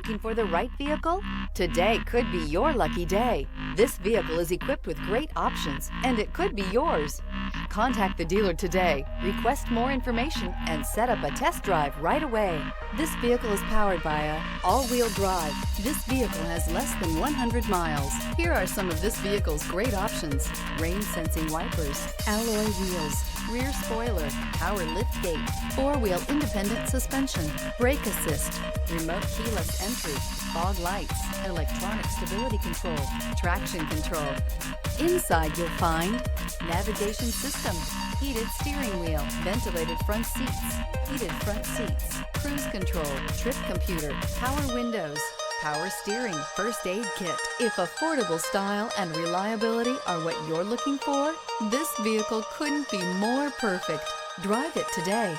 Looking for the right vehicle? Today could be your lucky day. This vehicle is equipped with great options, and it could be yours. Contact the dealer today, request more information, and set up a test drive right away. This vehicle is powered by a all-wheel drive. This vehicle has less than 100 miles. Here are some of this vehicle's great options: rain-sensing wipers, alloy wheels, rear spoiler, power liftgate, four-wheel independent suspension, brake assist, remote keyless entry, fog lights, electronic stability control, traction control. Inside you'll find navigation system, heated steering wheel, ventilated front seats, cruise control, trip computer, power windows, power steering, first aid kit. If affordable style and reliability are what you're looking for, this vehicle couldn't be more perfect. Drive it today.